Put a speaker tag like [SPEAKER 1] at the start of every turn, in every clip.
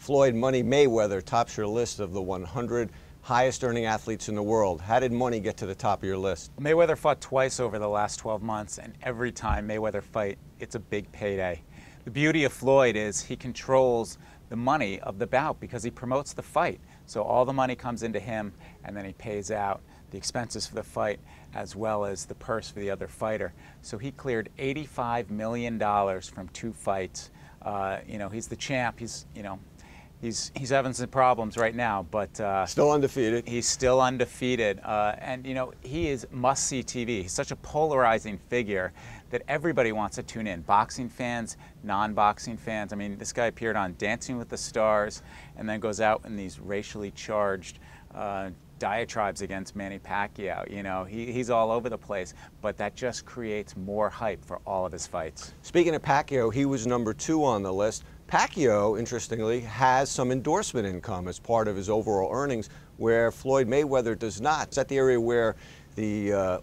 [SPEAKER 1] Floyd "Money" Mayweather tops your list of the 100 highest earning athletes in the world. How did Money get to the top of your list?
[SPEAKER 2] Mayweather fought twice over the last 12 months, and every time Mayweather fight, it's a big payday. The beauty of Floyd is he controls the money of the bout because he promotes the fight. So all the money comes into him, and then he pays out the expenses for the fight as well as the purse for the other fighter. So he cleared $85 million from 2 fights. He's the champ. He's having some problems right now, but
[SPEAKER 1] Still undefeated.
[SPEAKER 2] He's still undefeated, and he is must-see TV. He's such a polarizing figure that everybody wants to tune in. Boxing fans, non-boxing fans. I mean, this guy appeared on Dancing with the Stars, and then goes out in these racially charged diatribes against Manny Pacquiao. He's all over the place, but that just creates more hype for all of his fights.
[SPEAKER 1] Speaking of Pacquiao, he was number 2 on the list. Pacquiao, interestingly, has some endorsement income as part of his overall earnings, where Floyd Mayweather does not. Is that the area where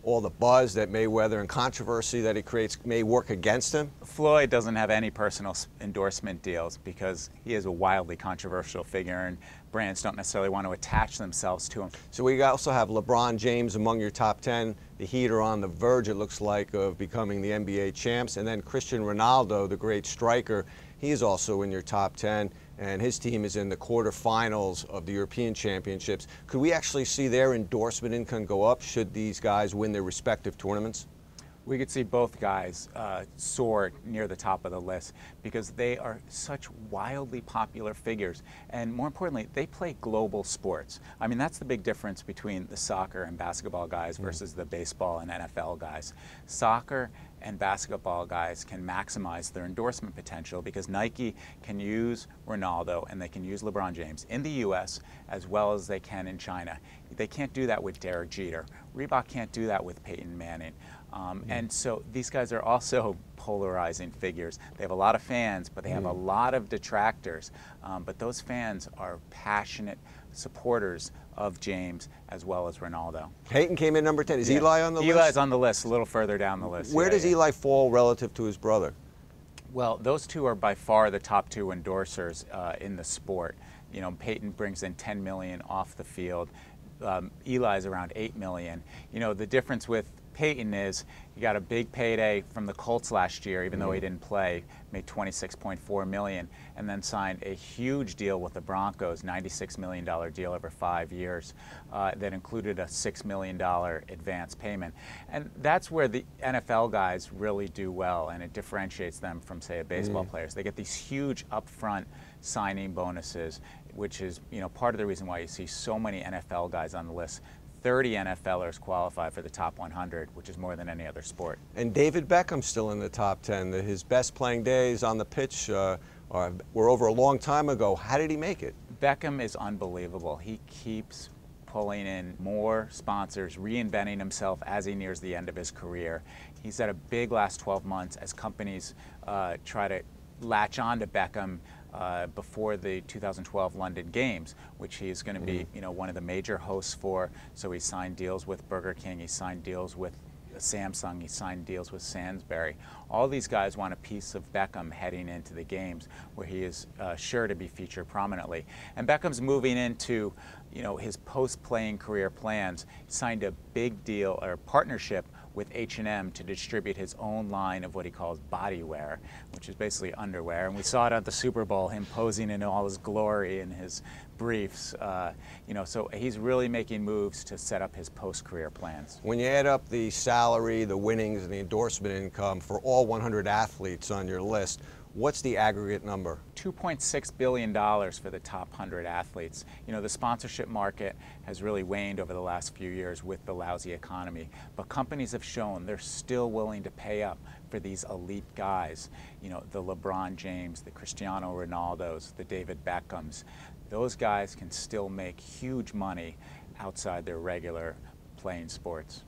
[SPEAKER 1] all the buzz that Mayweather and controversy that he creates may work against him?
[SPEAKER 2] Floyd doesn't have any personal endorsement deals because he is a wildly controversial figure, and brands don't necessarily want to attach themselves to him.
[SPEAKER 1] So we also have LeBron James among your top 10. The Heat are on the verge, it looks like, of becoming the NBA champs. And then Cristiano Ronaldo, the great striker, he is also in your top 10, and his team is in the quarterfinals of the European Championships. Could we actually see their endorsement income go up should these guys win their respective tournaments?
[SPEAKER 2] We could see both guys soar near the top of the list because they are such wildly popular figures. And more importantly, they play global sports. I mean, that's the big difference between the soccer and basketball guys versus the baseball and NFL guys. Soccer and basketball guys can maximize their endorsement potential because Nike can use Ronaldo and they can use LeBron James in the US as well as they can in China. They can't do that with Derek Jeter. Reebok can't do that with Peyton Manning. And so these guys are also polarizing figures. They have a lot of fans, but they have a lot of detractors. But those fans are passionate supporters of James as well as Ronaldo.
[SPEAKER 1] Peyton came in number 10. Is Eli on the list?
[SPEAKER 2] Eli's on the list, a little further down the list.
[SPEAKER 1] Where does Eli fall relative to his brother?
[SPEAKER 2] Well, those two are by far the top 2 endorsers in the sport. Peyton brings in $10 million off the field. Eli's around $8 million. The difference with Peyton is he got a big payday from the Colts last year, even though he didn't play, made $26.4 million, and then signed a huge deal with the Broncos, $96 million deal over 5 years that included a $6 million advance payment. And that's where the NFL guys really do well, and it differentiates them from, say, a baseball players. They get these huge upfront signing bonuses, which is part of the reason why you see so many NFL guys on the list. 30 NFLers qualify for the top 100, which is more than any other sport.
[SPEAKER 1] And David Beckham's still in the top 10. His best playing days on the pitch were over a long time ago. How did he make it?
[SPEAKER 2] Beckham is unbelievable. He keeps pulling in more sponsors, reinventing himself as he nears the end of his career. He's had a big last 12 months as companies try to latch on to Beckham before the 2012 London Games, which he is going to be, one of the major hosts for. So he signed deals with Burger King, he signed deals with Samsung, he signed deals with Sainsbury. All these guys want a piece of Beckham heading into the games, where he is sure to be featured prominently. And Beckham's moving into, his post-playing career plans. He signed a big deal or partnership with H&M to distribute his own line of what he calls body wear, which is basically underwear. And we saw it at the Super Bowl, him posing in all his glory in his briefs. So he's really making moves to set up his post-career plans.
[SPEAKER 1] When you add up the salary, the winnings, and the endorsement income for all 100 athletes on your list, what's the aggregate number?
[SPEAKER 2] $2.6 billion for the top 100 athletes. The sponsorship market has really waned over the last few years with the lousy economy, but companies have shown they're still willing to pay up for these elite guys. The LeBron James, the Cristiano Ronaldos, the David Beckhams. Those guys can still make huge money outside their regular playing sports.